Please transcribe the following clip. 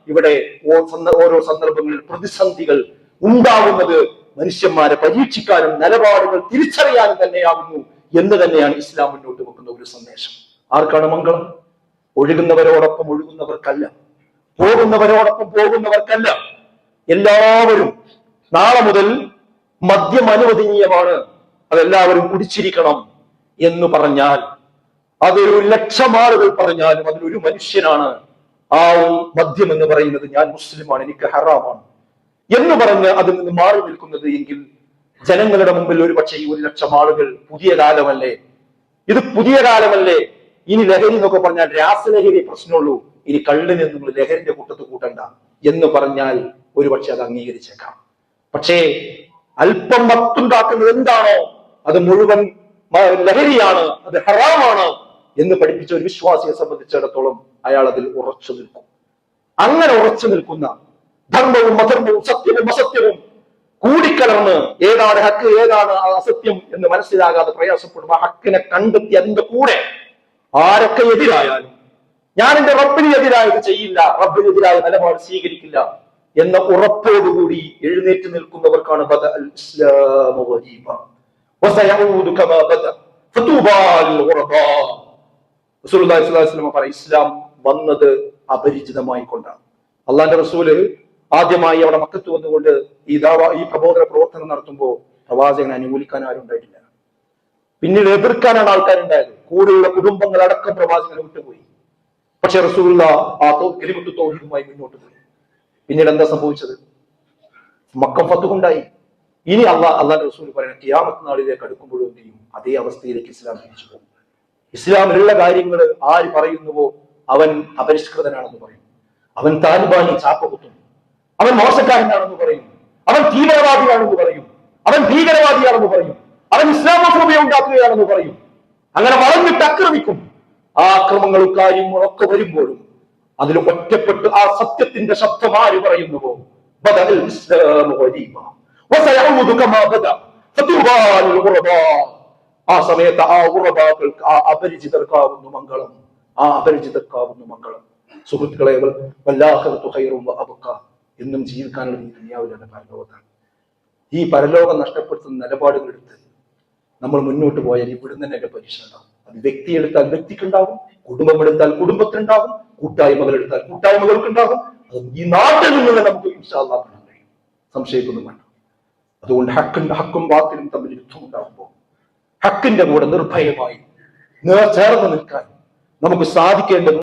ഇവിടെ ഓരോ സന്ദർഭങ്ങളിൽ പ്രതിസന്ധികൾ ഉണ്ടാകുന്നത് മനുഷ്യന്മാരെ പരീക്ഷിക്കാനും നിലപാടുകൾ തിരിച്ചറിയാനും തന്നെയാകുന്നു എന്ന് തന്നെയാണ് ഇസ്ലാം മുന്നോട്ട് വെക്കുന്ന ഒരു സന്ദേശം. ആർക്കാണ് മംഗളം? ഒഴുകുന്നവരോടൊപ്പം ഒഴുകുന്നവർക്കല്ല, പോകുന്നവരോടൊപ്പം പോകുന്നവർക്കല്ല. എല്ലാവരും നാളെ മുതൽ മദ്യം അനുവദനീയമാണ്, അതെല്ലാവരും കുടിച്ചിരിക്കണം എന്ന് പറഞ്ഞാൽ, അതൊരു 1,00,000 ആളുകൾ പറഞ്ഞാലും അതിലൊരു മനുഷ്യനാണ് ആ മദ്യം എന്ന് പറയുന്നത് ഞാൻ മുസ്ലിമാണ്, എനിക്ക് ഹറാമാണ് എന്ന് പറഞ്ഞ് അതിൽ നിന്ന് മാറി നിൽക്കുന്നത് എങ്കിൽ ജനങ്ങളുടെ മുമ്പിൽ ഒരു പക്ഷേ ഈ 1,00,000 ആളുകൾ പുതിയ കാലമല്ലേ, ഇത് പുതിയ കാലമല്ലേ, ഇനി ലഹരി എന്നൊക്കെ പറഞ്ഞാൽ രാസലഹരി പ്രശ്നമുള്ളൂ, ഇനി കള്ളിന് നിങ്ങൾ ലഹരിന്റെ കൂട്ടത്ത് കൂട്ടണ്ട എന്ന് പറഞ്ഞാൽ ഒരു പക്ഷെ അത് അംഗീകരിച്ചേക്കാം. പക്ഷേ അല്പം മത്തുണ്ടാക്കുന്നത് എന്താണോ അത് മുഴുവൻ ലഹരിയാണ്, അത് ഹറാമാണ് എന്ന് പഠിപ്പിച്ച ഒരു വിശ്വാസിയെ സംബന്ധിച്ചിടത്തോളം അയാൾ അതിൽ ഉറച്ചു നിൽക്കും. അങ്ങനെ ഉറച്ചു നിൽക്കുന്ന ധർമ്മവും അധർമ്മവും സത്യവും അസത്യവും കൂടിക്കലർന്ന് ഏതാണ് ഹക്ക് ഏതാണ് അസത്യം എന്ന് മനസ്സിലാകാതെ പ്രയാസപ്പെടുമ്പോൾ ഹക്കിനെ കണ്ടെത്തി അതിന്റെ കൂടെ ആരൊക്കെ എതിരായാലും ഞാൻ എന്റെ റബ്ബിന് എതിരായത് ചെയ്യില്ല, റബ്ബിനെതിരായ നിലപാട് സ്വീകരിക്കില്ല എന്ന ഉറപ്പോടുകൂടി എഴുന്നേറ്റ് നിൽക്കുന്നവർക്കാണ് ഇസ്ലാം വന്നത് അപരിചിതമായി കൊണ്ടാണ്. അള്ളാന്റെ റസൂല് ആദ്യമായി അവിടെ മക്കത്ത് വന്നുകൊണ്ട് ഈ പ്രബോധന പ്രവർത്തനം നടത്തുമ്പോൾ പ്രവാചകനെ അനുകൂലിക്കാൻ ആരും ഉണ്ടായിട്ടില്ല. പിന്നീട് എതിർക്കാനാണ് ആൾക്കാരുണ്ടായത്. കൂടെയുള്ള കുടുംബങ്ങളടക്കം പ്രവാചകനെ വിട്ടുപോയി. പക്ഷെ റസൂലുള്ള ആ കലിമത്ത് തൗഹീദുമായി മുന്നോട്ട് പോയി. പിന്നീട് എന്താ സംഭവിച്ചത്? മക്ക ഫത്ഹുണ്ടായി. ഇനി അള്ളാന്റെ റസൂൽ പറയുന്ന ഖിയാമത്ത് നാളിലേക്ക് അടുക്കുമ്പോഴും എന്ത് ചെയ്യും? അതേ അവസ്ഥയിലേക്ക് ഇസ്ലാം തിരിച്ചു പോകും. ഇസ്ലാമിലുള്ള കാര്യങ്ങൾ ആര് പറയുന്നുവോ അവൻ അപരിഷ്കൃതനാണെന്ന് പറയും, അവൻ താലിബാനി ചാപ്പ കുത്തും, അവൻ മോശക്കാരനാണെന്ന് പറയും, അവൻ തീവ്രവാദിയാണെന്ന് പറയും, അവൻ ഭീകരവാദിയാണെന്ന് പറയും, അവൻ ഇസ്ലാമോഫോബിയ ഉണ്ടാക്കുകയാണെന്ന് പറയും. അങ്ങനെ വളർന്നിട്ട് ആക്രമിക്കും. ആ ആക്രമങ്ങളും കാര്യങ്ങളും ഒക്കെ വരുമ്പോഴും അതിൽ ഒറ്റപ്പെട്ട് ആ സത്യത്തിന്റെ ശബ്ദം ആര് പറയുന്നുവോ ആ സമയത്ത് ആ ഉറബാക്കൾക്ക് ആ അപരിചിതർക്കാവുന്നു മംഗളം, ആ അപരിചിതർക്കാവുന്നു മംഗളം. സുഹൃത്തുക്കളെ, എന്നും ജീവിക്കാനുള്ള ഈ ദുനിയാവിലാണ് പരലോകത്താണ്. ഈ പരലോകം നഷ്ടപ്പെടുത്തുന്ന നിലപാടുകൾ എടുത്ത് നമ്മൾ മുന്നോട്ട് പോയാൽ ഇവിടുന്ന് തന്നെ പരീക്ഷ ഉണ്ടാവും. അത് വ്യക്തി എടുത്താൽ വ്യക്തിക്കുണ്ടാവും, കുടുംബം എടുത്താൽ കുടുംബത്തിനുണ്ടാവും, കൂട്ടായ്മകൾ എടുത്താൽ കൂട്ടായ്മകൾക്കുണ്ടാകും. അത് ഈ നാട്ടിൽ നിന്ന് നമുക്ക് ഇൻഷാ അല്ലാഹ് കാണാൻ കഴിയും, സംശയിക്കൊന്നും വേണ്ട. അതുകൊണ്ട് ഹക്കും ബാത്തിലും തമ്മിൽ യുദ്ധം ഉണ്ടാകുമ്പോൾ ഹക്കിന്റെ കൂടെ നിർഭയമായി ചേർന്ന് നിൽക്കാൻ നമുക്ക് സാധിക്കേണ്ടത്